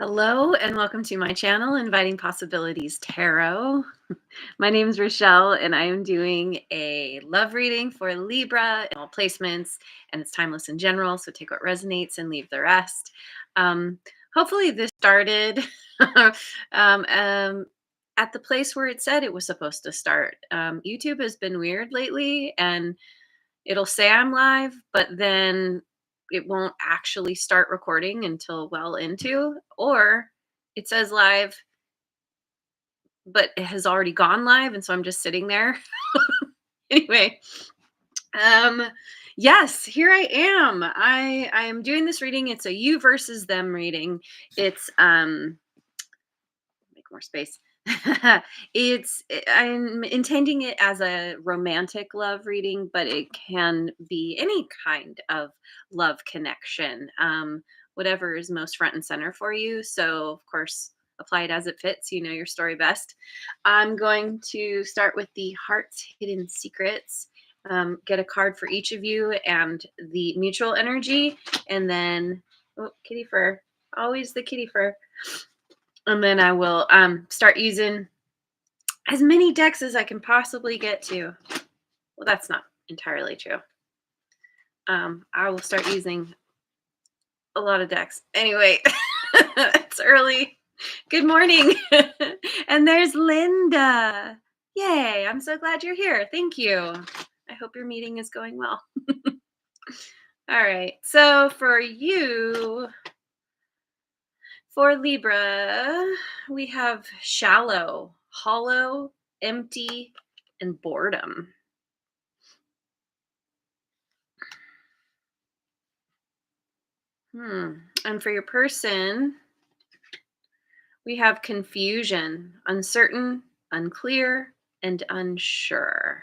Hello and welcome to my channel, Inviting Possibilities Tarot. My name is Rochelle and I am doing a love reading for Libra in all placements, and it's timeless in general, so take what resonates and leave the rest. Um, Hopefully this started um, um, at the place where it said it was supposed to start. YouTube has been weird lately, and it'll say I'm live, but then it won't actually start recording until well into, or it says live, but it has already gone live. And so I'm just sitting there. Anyway, um, yes, here I am. I am doing this reading. It's a you versus them reading. It's make more space. I'm intending it as a romantic love reading, but it can be any kind of love connection, whatever is most front and center for you. So, of course, apply it as it fits. You know your story best. I'm going to start with the Heart's Hidden Secrets. Get a card for each of you and the mutual energy, and then, oh, kitty fur, always the kitty fur. And then I will start using as many decks as I can possibly get to. Well, that's not entirely true. I will start using a lot of decks. Anyway, it's early. Good morning. And there's Linda. Yay, I'm so glad you're here. Thank you. I hope your meeting is going well. All right, so for you, for Libra, we have shallow, hollow, empty, and boredom. And for your person, we have confusion, uncertain, unclear, and unsure.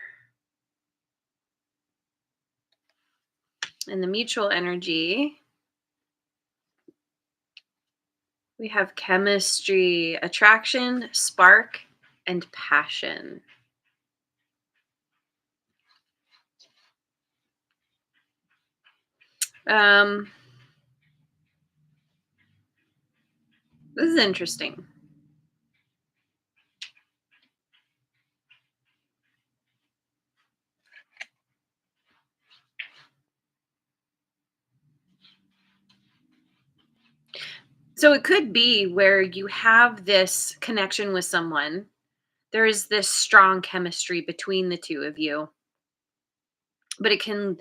In the mutual energy, we have chemistry, attraction, spark, and passion. This is interesting. So it could be where you have this connection with someone. There is this strong chemistry between the two of you, but it can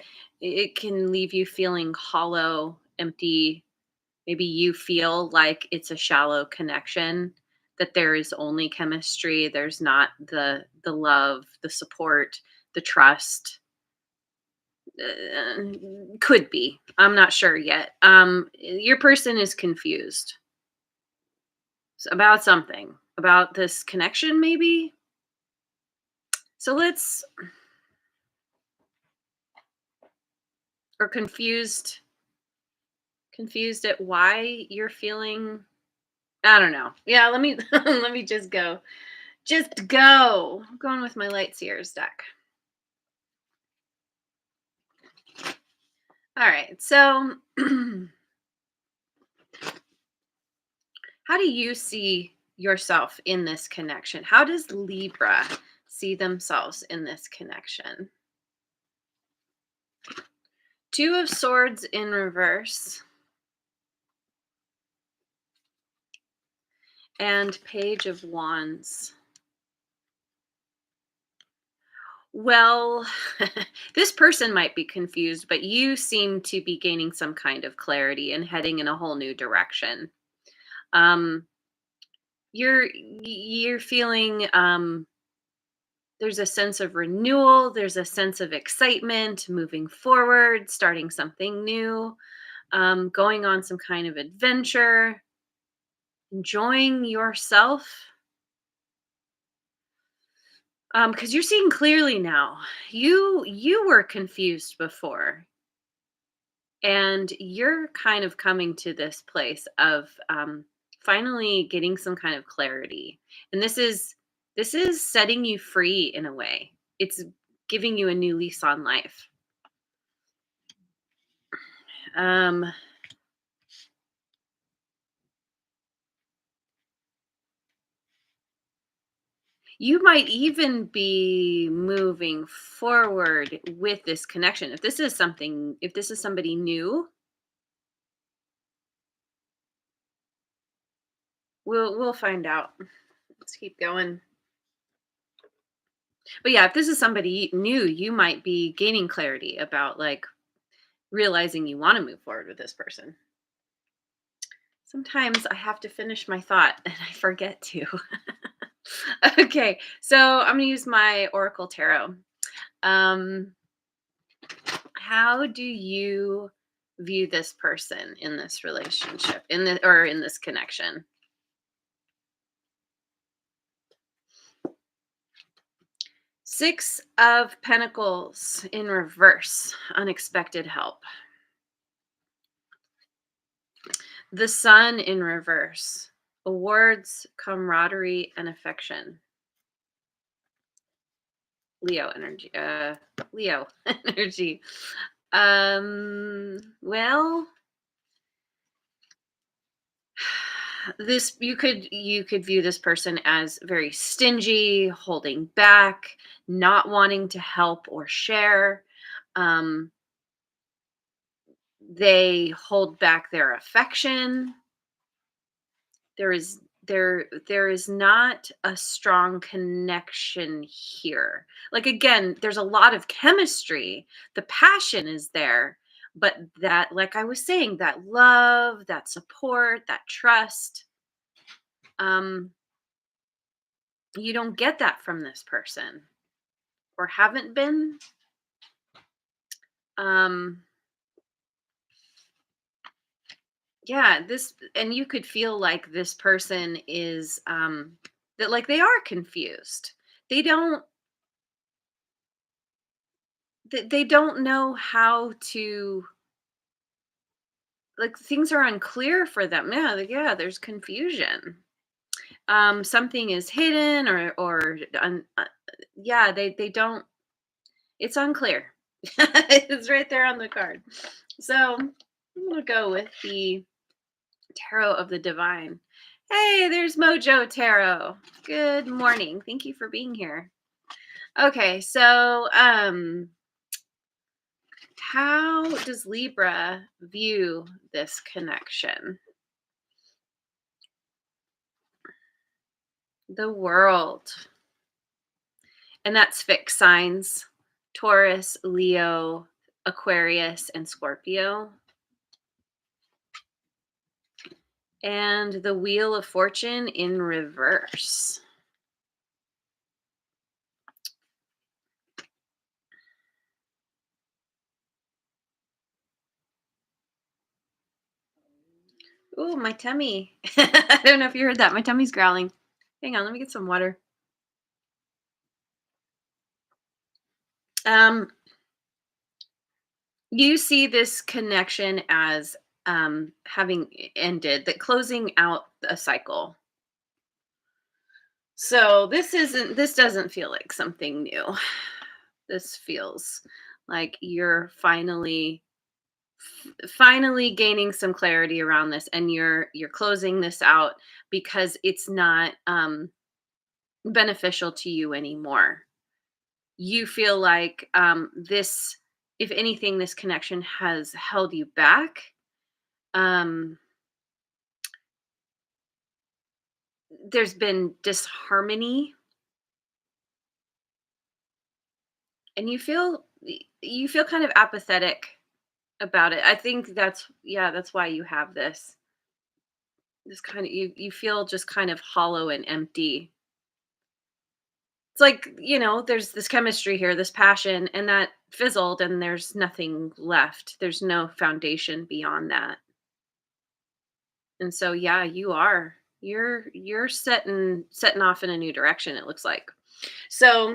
leave you feeling hollow, empty. Maybe you feel like it's a shallow connection, that there is only chemistry. There's not the love, the support, the trust. Could be. I'm not sure yet. Your person is confused about something, about this connection, maybe. So let's, or confused at why you're feeling, I don't know. Yeah, let me let me just go. Just go. I'm going with my Light Seers deck. All right. So how do you see yourself in this connection? How does Libra see themselves in this connection? Two of Swords in reverse. And Page of Wands. Well, this person might be confused, but you seem to be gaining some kind of clarity and heading in a whole new direction. Um, you're feeling there's a sense of renewal, there's a sense of excitement, moving forward, starting something new, going on some kind of adventure, enjoying yourself. Because you're seeing clearly now. You were confused before, and you're kind of coming to this place of finally getting some kind of clarity. And this is setting you free in a way. It's giving you a new lease on life. Um, You might even be moving forward with this connection. If this is somebody new, we'll find out. Let's keep going. But yeah, if this is somebody new, you might be gaining clarity about like realizing you want to move forward with this person. Sometimes I have to finish my thought and I forget to. Okay, so I'm going to use my Oracle Tarot. Um, how do you view this person in this relationship, in this connection? Six of Pentacles in reverse, unexpected help. The Sun in reverse, awards, camaraderie, and affection. Leo energy. Leo energy. Well, this you could view this person as very stingy, holding back, not wanting to help or share. Um, they hold back their affection. There is not a strong connection here. Like again, there's a lot of chemistry. The passion is there, but that, like I was saying, that love, that support, that trust, um, you don't get that from this person or haven't been. Um, yeah, this and you could feel like this person is that like they are confused. They don't they don't know how to, like, things are unclear for them. Yeah, like, yeah, there's confusion. Something is hidden yeah, they don't, it's unclear. It's right there on the card. So I'm gonna go with the Tarot of the Divine. Hey, there's Mojo Tarot. Good morning. Thank you for being here. Okay, so how does Libra view this connection? The World. And that's fixed signs: Taurus, Leo, Aquarius, and Scorpio. And the Wheel of Fortune in reverse. Ooh, my tummy. I don't know if you heard that. My tummy's growling. Hang on, let me get some water. Um, you see this connection as having ended, that closing out a cycle. So this doesn't feel like something new. This feels like you're finally gaining some clarity around this, and you're closing this out because it's not beneficial to you anymore. You feel like this, if anything, this connection has held you back. um there's been disharmony, and you feel kind of apathetic about it. I think that's why you have this kind of, you feel just kind of hollow and empty. It's like, there's this chemistry here, this passion, and that fizzled, and there's nothing left. There's no foundation beyond that. And so yeah, you're setting off in a new direction, it looks like. So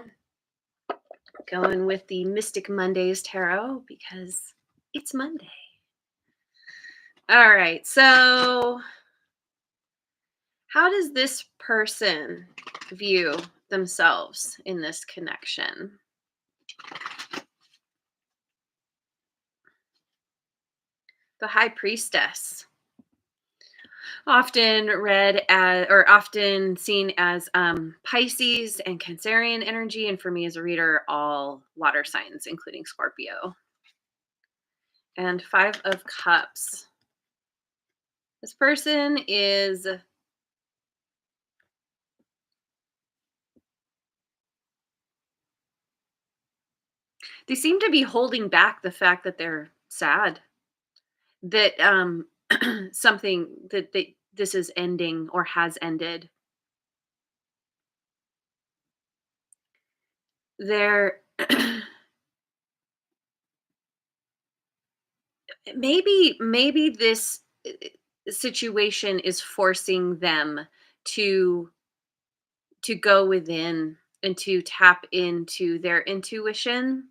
going with the Mystic Mondays tarot because it's Monday. All right. So how does this person view themselves in this connection? The High Priestess. Often read as, or often seen as, Pisces and Cancerian energy, and for me as a reader, all water signs, including Scorpio. And 5 of Cups. This person is, they seem to be holding back the fact that they're sad, that, something that this is ending or has ended. They're maybe this situation is forcing them to go within and to tap into their intuition,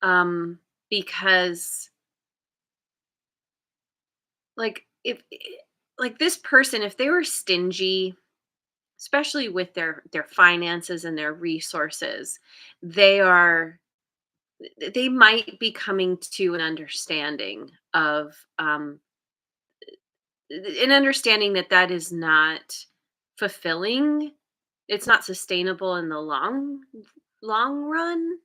um because, like, if like this person, if they were stingy, especially with their finances and their resources, they are, they might be coming to an understanding of, an understanding that that is not fulfilling. It's not sustainable in the long run,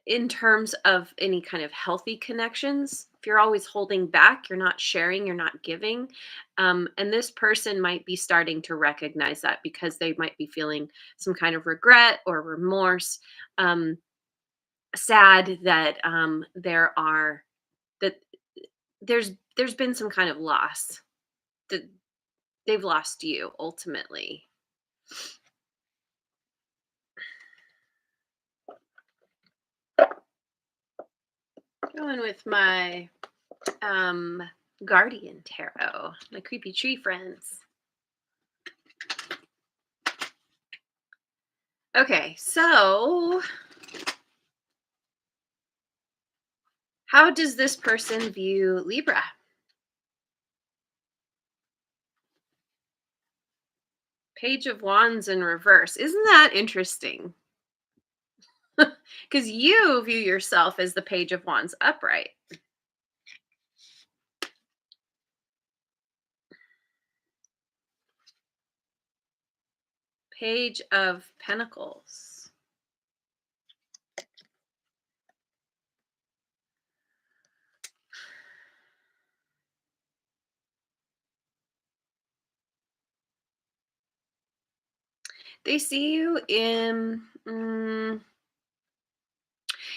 in terms of any kind of healthy connections. If you're always holding back, you're not sharing, you're not giving. And this person might be starting to recognize that because they might be feeling some kind of regret or remorse, um, sad that, that there's been some kind of loss, that they've lost you ultimately. Going with my, um, guardian tarot, my creepy tree friends. Okay, so how does this person view Libra? Page of Wands in reverse. Isn't that interesting? Because you view yourself as the Page of Wands upright. Page of Pentacles. They see you in,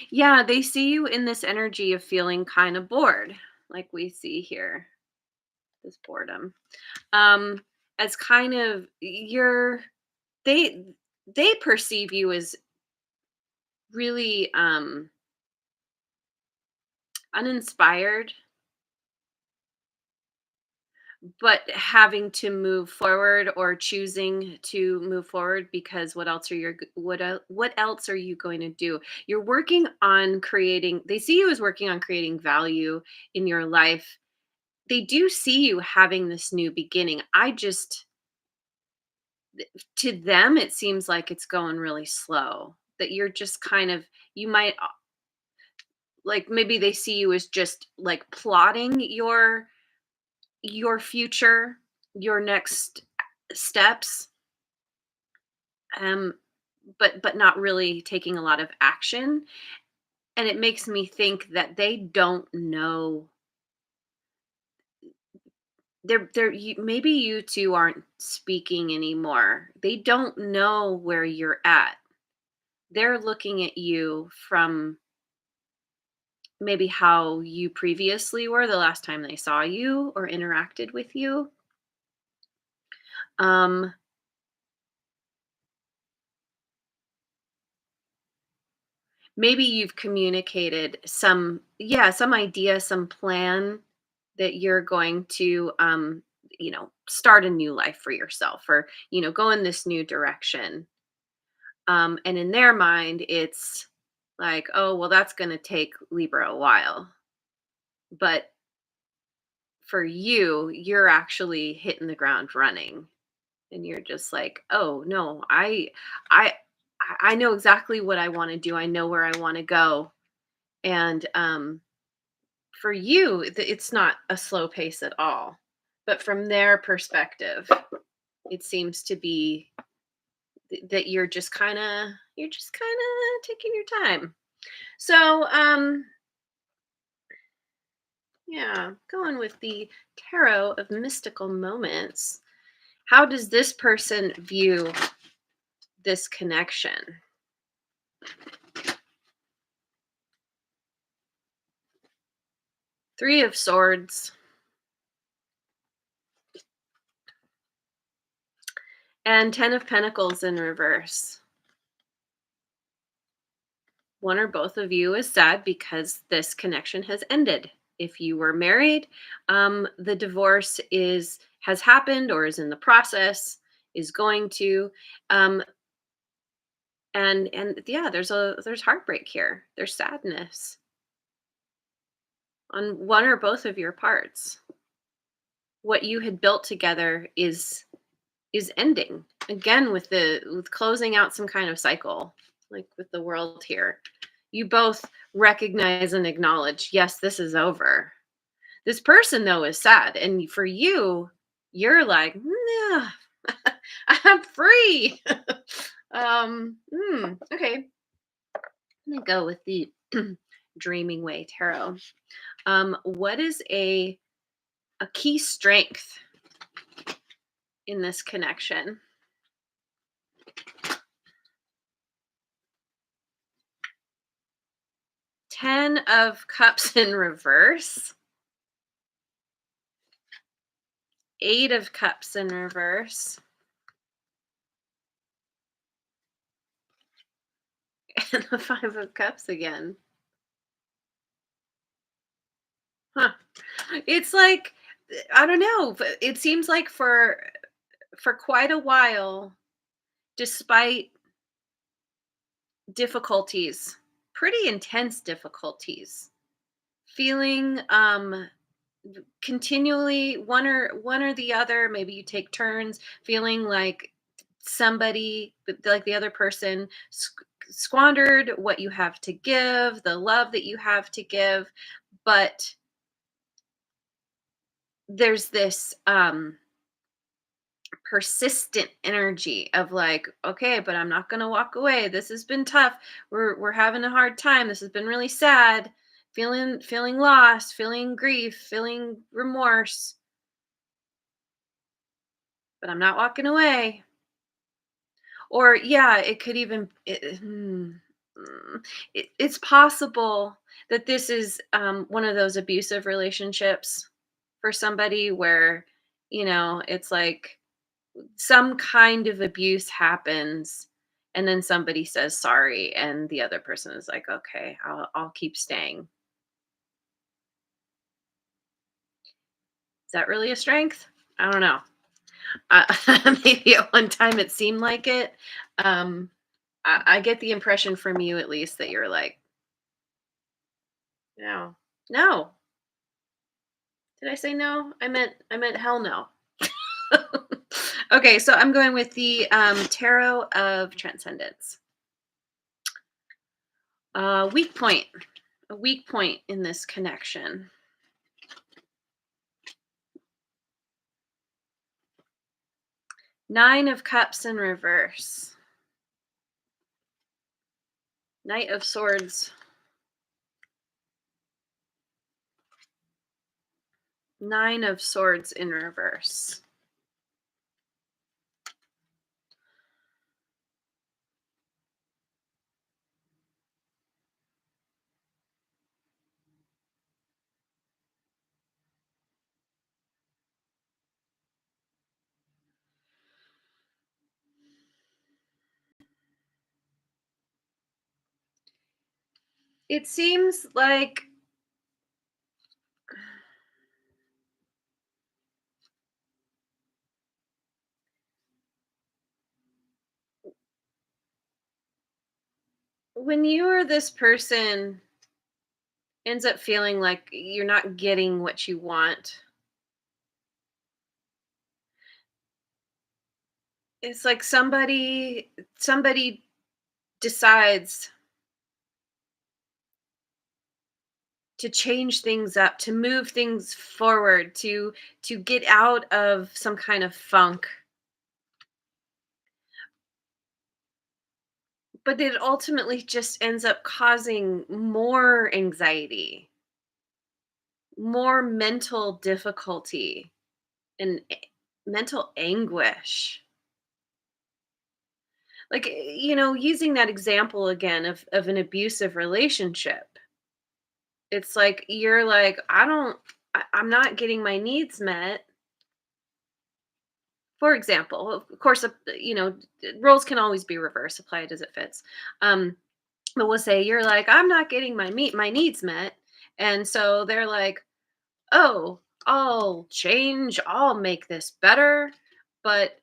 yeah, they see you in this energy of feeling kind of bored, like we see here, this boredom. Um, as kind of, they they perceive you as really, uninspired, but having to move forward or choosing to move forward, because what else are you going to do? You're working on creating, they see you as working on creating value in your life. They do see you having this new beginning. I just, to them it seems like it's going really slow, that you're just kind of, you might, like, maybe they see you as just like plotting your future, your next steps, um, but not really taking a lot of action. And it makes me think that they don't know. Maybe you two aren't speaking anymore. They don't know where you're at. They're looking at you from maybe how you previously were the last time they saw you or interacted with you. Um, Maybe you've communicated some, yeah, some idea, some plan that you're going to, start a new life for yourself, or, go in this new direction. And in their mind, it's like, oh, well, that's going to take Libra a while. But for you, you're actually hitting the ground running, and you're just like, oh no, I I know exactly what I want to do. I know where I want to go. And, for you, it's not a slow pace at all. But from their perspective, it seems to be that you're just kind of taking your time. So, yeah, going with the tarot of mystical moments. How does this person view this connection? Three of Swords and Ten of Pentacles in reverse. One or both of you is sad because this connection has ended. If you were married, the divorce has happened or is in the process, is going to, um, and yeah, there's heartbreak here. There's sadness on one or both of your parts. What you had built together is ending again with closing out some kind of cycle, like with the world here. You both recognize and acknowledge, yes, this is over. This person though is sad, and for you, you're like, nah, I'm free. Okay, I'm gonna go with the Dreaming Way Tarot. What is a key strength in this connection? Ten of Cups in reverse. Eight of Cups in reverse. And the Five of Cups again. Huh. It's like, I don't know, but it seems like for quite a while, despite difficulties, pretty intense difficulties, feeling continually one or the other, maybe you take turns, feeling like like the other person squandered what you have to give, the love that you have to give, but there's this persistent energy of like, okay, but I'm not going to walk away. This has been tough. We're having a hard time. This has been really sad. Feeling lost, feeling grief, feeling remorse, but I'm not walking away. Or yeah, it could even it's possible that this is one of those abusive relationships for somebody where it's like some kind of abuse happens and then somebody says sorry and the other person is like, okay, I'll keep staying. Is that really a strength? I don't know. Maybe at one time it seemed like it. um I get the impression from you at least that you're like, no, no. Did I say no? I meant hell no. Okay, so I'm going with the tarot of transcendence. Weak point. A weak point in this connection. Nine of Cups in reverse. Knight of Swords. Nine of Swords in reverse. It seems like when you or this person ends up feeling like you're not getting what you want, it's like somebody, decides, to change things up, to move things forward, to get out of some kind of funk. But it ultimately just ends up causing more anxiety, more mental difficulty, and mental anguish. Like, using that example again of an abusive relationship. It's like you're like, I'm not getting my needs met. For example, of course, roles can always be reversed, apply it as it fits. Um, but we'll say you're like, I'm not getting my needs met, and so they're like, oh, I'll change, I'll make this better, but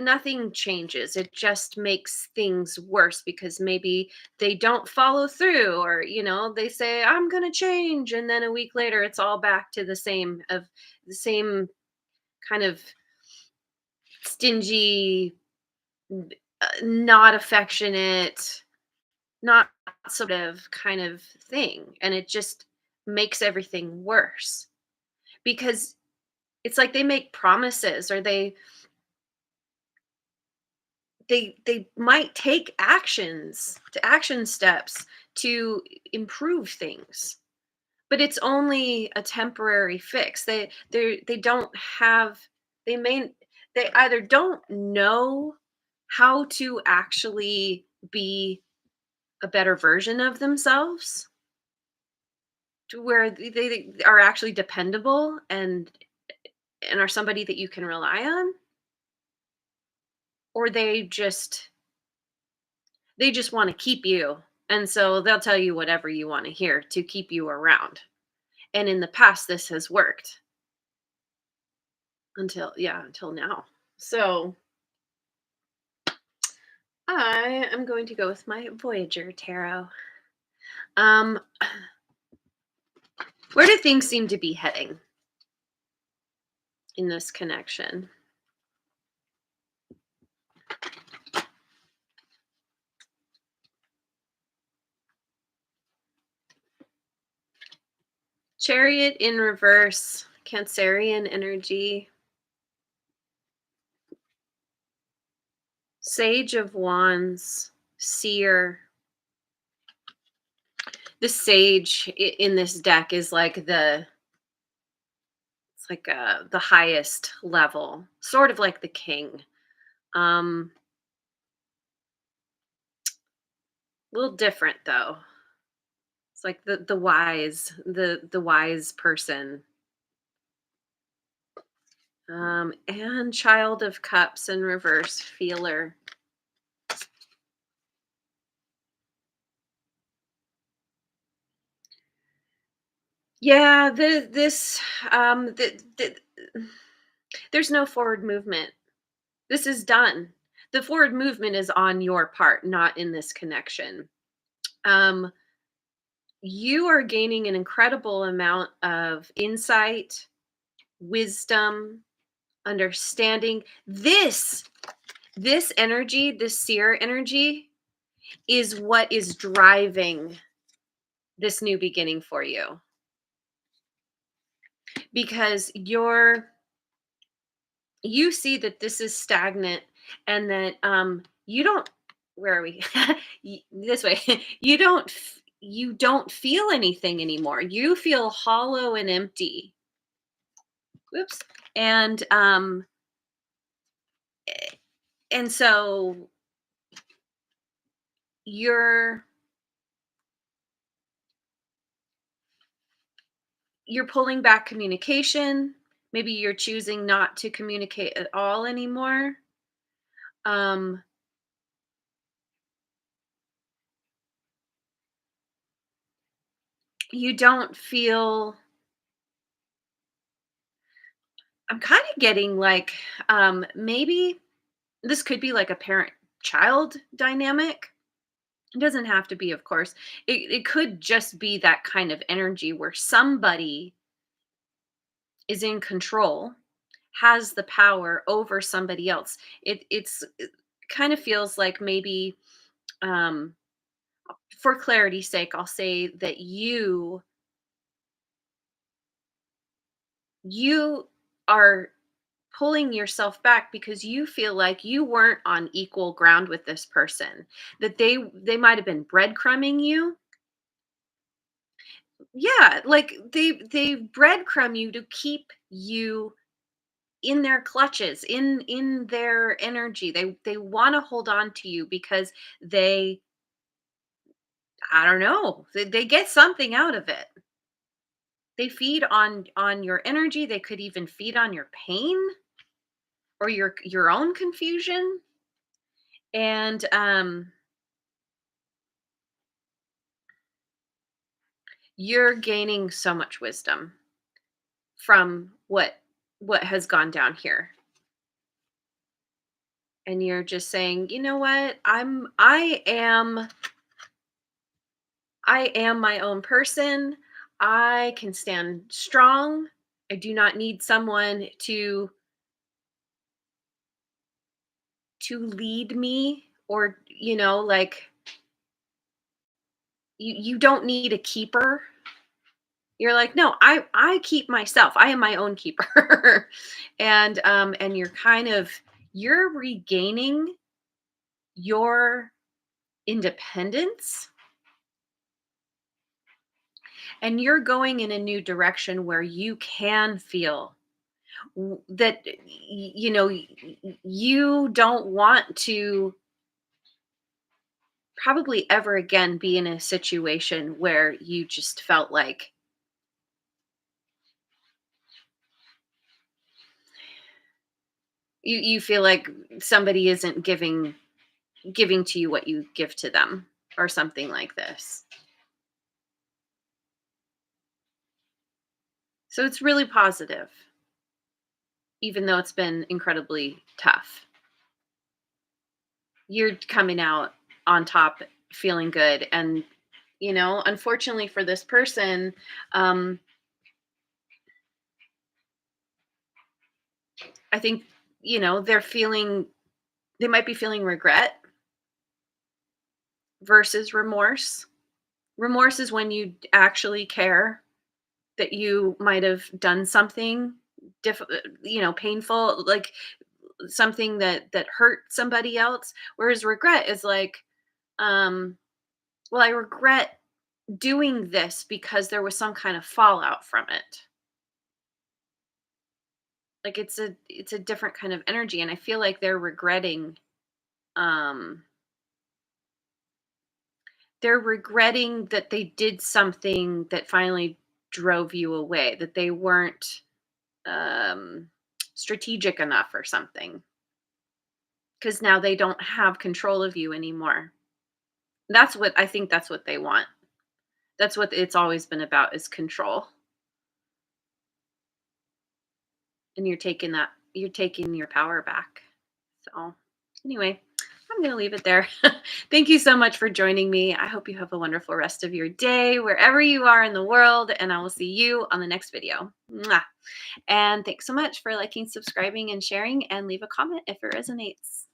nothing changes. It just makes things worse because maybe they don't follow through, or they say I'm going to change, and then a week later it's all back to the same kind of stingy, not affectionate, not supportive kind of thing, and it just makes everything worse because it's like they make promises, or they might take action steps to improve things, but it's only a temporary fix. They don't have, they may they either don't know how to actually be a better version of themselves, to where they are actually dependable and are somebody that you can rely on, or they just want to keep you, and so they'll tell you whatever you want to hear to keep you around. And in the past this has worked until now. So I am going to go with my Voyager tarot. um where do things seem to be heading in this connection? Chariot in reverse, Cancerian energy. Sage of Wands, Seer. The Sage in this deck is like the highest level, sort of like the King. Um, a little different though. It's like the wise person. And Child of Cups in reverse, Feeler. Yeah, there's no forward movement. This is done. The forward movement is on your part, not in this connection. Um, you are gaining an incredible amount of insight, wisdom, understanding. This energy, this seer energy, is what is driving this new beginning for you, because you see that this is stagnant, and that you don't, where are we? This way. You don't feel anything anymore. You feel hollow and empty. Whoops. And and so you're you're pulling back communication. Maybe you're choosing not to communicate at all anymore. um you don't feel, I'm kind of getting like, maybe this could be like a parent child dynamic. It doesn't have to be, of course. It could just be that kind of energy where somebody is in control, has the power over somebody else. It kind of feels like maybe, um For clarity's sake, I'll say that you are pulling yourself back because you feel like you weren't on equal ground with this person, that they might have been breadcrumbing you. Yeah, like they breadcrumb you to keep you in their clutches, in their energy. They want to hold on to you because they, I don't know, they get something out of it. They feed on your energy. They could even feed on your pain or your own confusion. And you're gaining so much wisdom from what has gone down here. And you're just saying, you know what, I am my own person. I can stand strong. I do not need someone to lead me, or like, you don't need a keeper. You're like, no, I keep myself. I am my own keeper. And you're regaining your independence, and you're going in a new direction where you can feel that you don't want to probably ever again be in a situation where you just felt like you feel like somebody isn't giving to you what you give to them, or something like this. So it's really positive, even though it's been incredibly tough. You're coming out on top, feeling good. And unfortunately for this person, um I think they might be feeling regret versus remorse. Remorse is when you actually care that you might have done something painful, like something that hurt somebody else. Whereas regret is like, um well, I regret doing this because there was some kind of fallout from it. Like, it's a different kind of energy, and I feel like um they're regretting that they did something that finally drove you away, that they weren't um strategic enough or something, because now they don't have control of you anymore. That's what they want. That's what it's always been about, is control. And you're taking your power back. So, anyway, I'm going to leave it there. Thank you so much for joining me. I hope you have a wonderful rest of your day wherever you are in the world, and I will see you on the next video. Mwah. And thanks so much for liking, subscribing, and sharing, and leave a comment if it resonates.